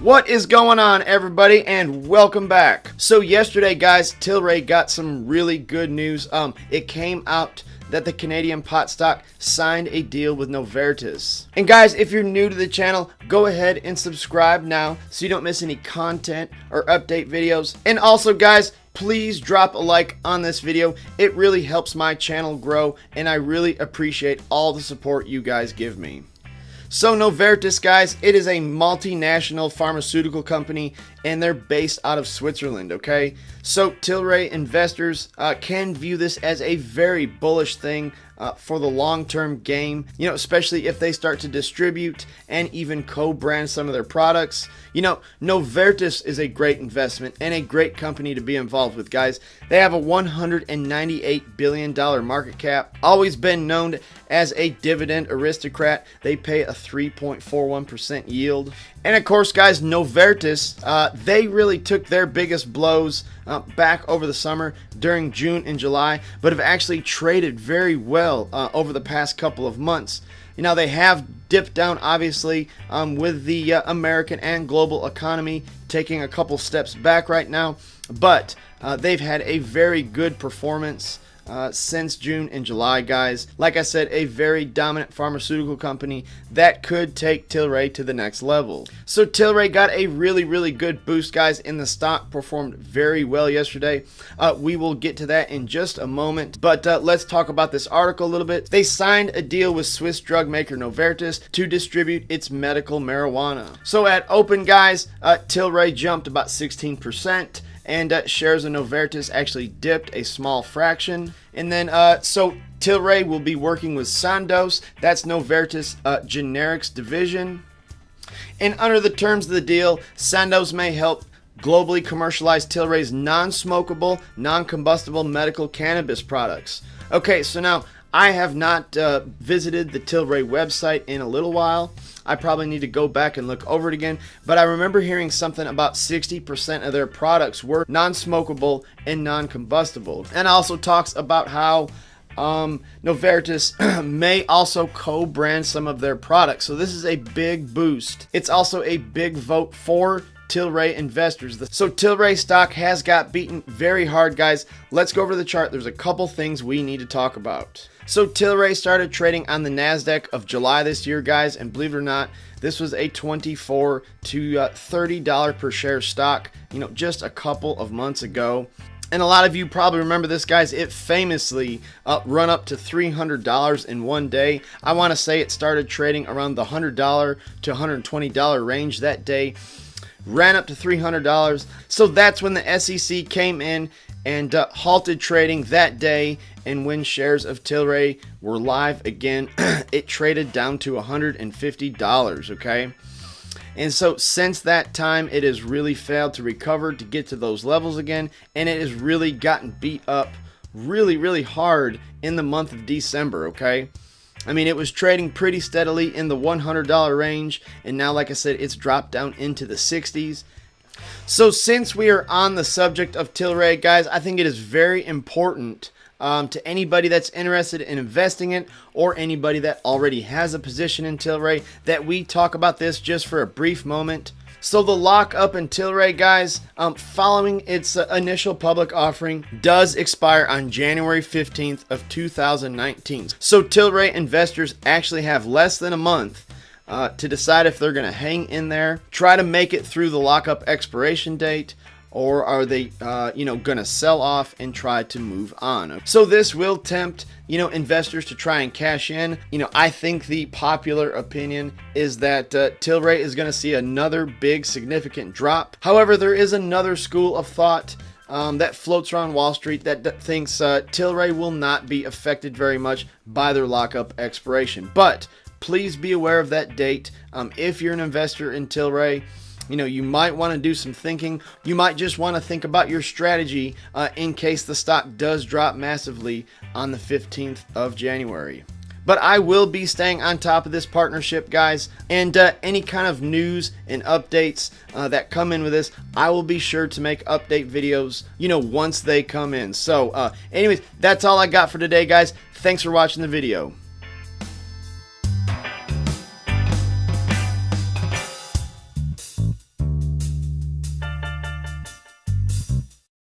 What is going on, everybody, and welcome back. So yesterday, guys, Tilray got some really good news. It came out that the Canadian pot stock signed a deal with Novartis. And guys, if you're new to the channel, go ahead and subscribe now so you don't miss any content or update videos. And also, guys, please drop a like on this video. It really helps my channel grow, and I really appreciate all the support you guys give me. So Novartis, guys, it is a multinational pharmaceutical company, and they're based out of Switzerland, okay? So Tilray investors can view this as a very bullish thing for the long-term game, you know, especially if they start to distribute and even co-brand some of their products. You know, Novartis is a great investment and a great company to be involved with, guys. They have a $198 billion market cap, always been known as a dividend aristocrat. They pay a 3.41% yield. And of course, guys, Novartis, they really took their biggest blows back over the summer during June and July, but have actually traded very well over the past couple of months. You know, they have dipped down, obviously, with the American and global economy taking a couple steps back right now, but they've had a very good performance since June and July, guys. Like I said, a very dominant pharmaceutical company that could take Tilray to the next level. So Tilray got a really good boost, guys, and the stock performed very well yesterday. We will get to that in just a moment, but let's talk about this article a little bit. They signed a deal with Swiss drug maker Novartis to distribute its medical marijuana. So at open, guys, Tilray jumped about 16%. And shares of Novartis actually dipped a small fraction. And then, so Tilray will be working with Sandoz. That's Novartis generics division. And under the terms of the deal, Sandoz may help globally commercialize Tilray's non-smokable, non-combustible medical cannabis products. Okay, so now I have not visited the Tilray website in a little while. I probably need to go back and look over it again, but I remember hearing something about 60% of their products were non-smokable and non-combustible. And also talks about how Novartis may also co-brand some of their products. So this is a big boost. It's also a big vote for Tilray investors. So Tilray stock has got beaten very hard, guys. Let's go over to the chart. There's a couple things we need to talk about. So Tilray started trading on the NASDAQ of July this year, guys, and believe it or not, this was a $24 to $30 per share stock, you know, just a couple of months ago. And a lot of you probably remember this, guys. It famously run up to $300 in one day. I want to say it started trading around the $100 to $120 range that day. Ran up to $300. So that's when the SEC came in and halted trading that day. And when shares of Tilray were live again, it traded down to $150, okay? And so since that time, it has really failed to recover to get to those levels again. And it has really gotten beat up really hard in the month of December, okay? I mean, it was trading pretty steadily in the $100 range, and now, like I said, it's dropped down into the 60s. So since we are on the subject of Tilray, guys, I think it is very important to anybody that's interested in investing in, or anybody that already has a position in Tilray, that we talk about this just for a brief moment. So the lockup in Tilray, guys, following its initial public offering, does expire on January 15th of 2019. So Tilray investors actually have less than a month to decide if they're going to hang in there, try to make it through the lockup expiration date, or are they, going to sell off and try to move on? So this will tempt, investors to try and cash in. I think the popular opinion is that Tilray is going to see another big significant drop. However, there is another school of thought that floats around Wall Street that thinks Tilray will not be affected very much by their lockup expiration. But please be aware of that date. If you're an investor in Tilray, you might want to do some thinking. You might just want to think about your strategy in case the stock does drop massively on the 15th of January. But I will be staying on top of this partnership, guys, and any kind of news and updates that come in with this, I will be sure to make update videos, once they come in. So anyways, that's all I got for today, guys. Thanks for watching the video.